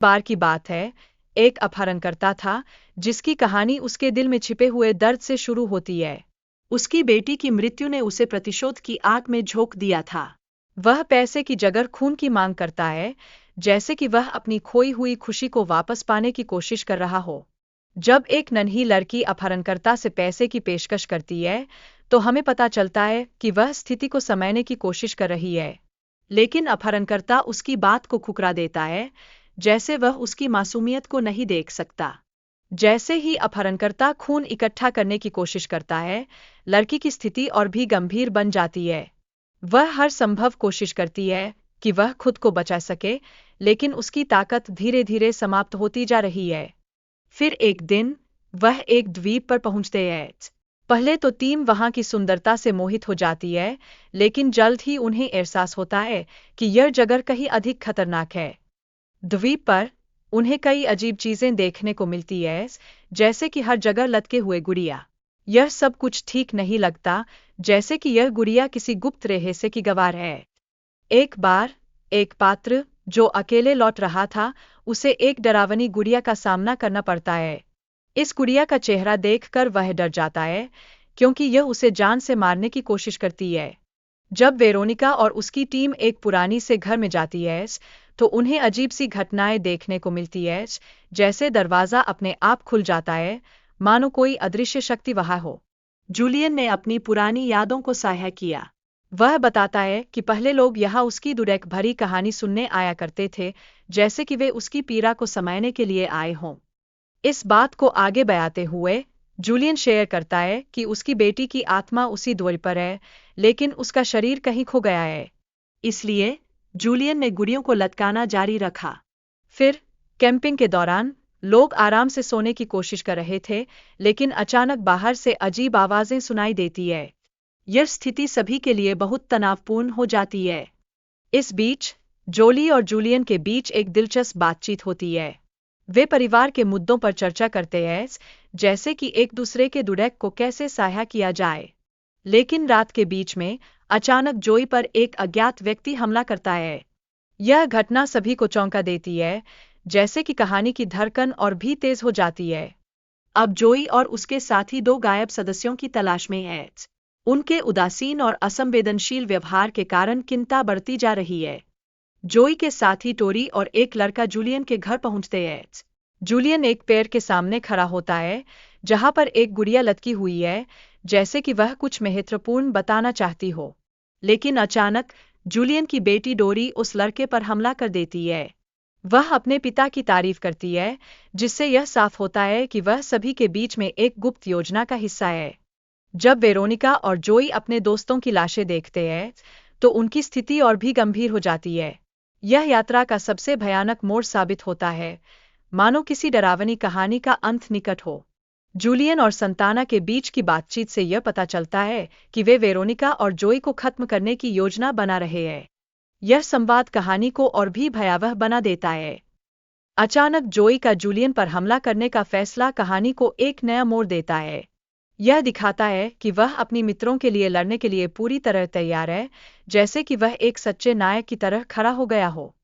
बार की बात है, एक अपहरणकर्ता था जिसकी कहानी उसके दिल में छिपे हुए दर्द से शुरू होती है। उसकी बेटी की मृत्यु ने उसे प्रतिशोध की आग में झोंक दिया था। वह पैसे की जगह खून की मांग करता है, जैसे कि वह अपनी खोई हुई खुशी को वापस पाने की कोशिश कर रहा हो। जब एक नन्ही लड़की अपहरणकर्ता से पैसे की पेशकश करती है, तो हमें पता चलता है कि वह स्थिति को समझने की कोशिश कर रही है। लेकिन अपहरणकर्ता उसकी बात को ठुकरा देता है, जैसे वह उसकी मासूमियत को नहीं देख सकता। जैसे ही अपहरणकर्ता खून इकट्ठा करने की कोशिश करता है, लड़की की स्थिति और भी गंभीर बन जाती है। वह हर संभव कोशिश करती है कि वह खुद को बचा सके, लेकिन उसकी ताकत धीरे धीरे समाप्त होती जा रही है। फिर एक दिन वह एक द्वीप पर पहुंचते हैं। पहले तो टीम वहां की सुंदरता से मोहित हो जाती है, लेकिन जल्द ही उन्हें एहसास होता है कि यह जगह कहीं अधिक खतरनाक है। द्वीप पर उन्हें कई अजीब चीजें देखने को मिलती है, जैसे कि हर जगह लटके हुए गुड़िया। यह सब कुछ ठीक नहीं लगता, जैसे कि यह गुड़िया किसी गुप्त रहस्य की गवाह है। एक बार एक पात्र जो अकेले लौट रहा था, उसे एक डरावनी गुड़िया का सामना करना पड़ता है। इस गुड़िया का चेहरा देखकर वह डर जाता है, क्योंकि यह उसे जान से मारने की कोशिश करती है। जब वेरोनिका और उसकी टीम एक पुरानी से घर में जाती है, तो उन्हें अजीब सी घटनाएं देखने को मिलती है, जैसे दरवाजा अपने आप खुल जाता है, मानो कोई अदृश्य शक्ति वहां हो। जूलियन ने अपनी पुरानी यादों को साझा किया। वह बताता है कि पहले लोग यहाँ उसकी दुर्ग भरी कहानी सुनने आया करते थे, जैसे कि वे उसकी पीड़ा को समझने के लिए आए हों। इस बात को आगे बढ़ाते हुए जूलियन शेयर करता है कि उसकी बेटी की आत्मा उसी द्वार पर है, लेकिन उसका शरीर कहीं खो गया है। इसलिए जूलियन ने गुड़ियों को लटकाना जारी रखा। फिर कैंपिंग के दौरान लोग आराम से सोने की कोशिश कर रहे थे, लेकिन अचानक बाहर से अजीब आवाजें सुनाई देती है। यह स्थिति सभी के लिए बहुत तनावपूर्ण हो जाती है। इस बीच जोली और जूलियन के बीच एक दिलचस्प बातचीत होती है। वे परिवार के मुद्दों पर चर्चा करते हैं, जैसे कि एक दूसरे के दुर्ग को कैसे साझा किया जाए। लेकिन रात के बीच में अचानक जोई पर एक अज्ञात व्यक्ति हमला करता है। यह घटना सभी को चौंका देती है, जैसे कि कहानी की धड़कन और भी तेज हो जाती है। अब जोई और उसके साथी दो गायब सदस्यों की तलाश में हैं। उनके उदासीन और असंवेदनशील व्यवहार के कारण चिंता बढ़ती जा रही है। जोई के साथी टोरी और एक लड़का जूलियन के घर पहुंचते हैं। जूलियन एक पेड़ के सामने खड़ा होता है, जहां पर एक गुड़िया लटकी हुई है, जैसे कि वह कुछ महत्वपूर्ण बताना चाहती हो। लेकिन अचानक जूलियन की बेटी डोरी उस लड़के पर हमला कर देती है। वह अपने पिता की तारीफ करती है, जिससे यह साफ होता है कि वह सभी के बीच में एक गुप्त योजना का हिस्सा है। जब वेरोनिका और जोई अपने दोस्तों की लाशें देखते हैं, तो उनकी स्थिति और भी गंभीर हो जाती है। यह यात्रा का सबसे भयानक मोड़ साबित होता है, मानो किसी डरावनी कहानी का अंत निकट हो। जूलियन और संताना के बीच की बातचीत से यह पता चलता है कि वे वेरोनिका और जोई को खत्म करने की योजना बना रहे हैं। यह संवाद कहानी को और भी भयावह बना देता है। अचानक जोई का जूलियन पर हमला करने का फैसला कहानी को एक नया मोड़ देता है। यह दिखाता है कि वह अपनी मित्रों के लिए लड़ने के लिए पूरी तरह तैयार है, जैसे कि वह एक सच्चे नायक की तरह खड़ा हो गया हो।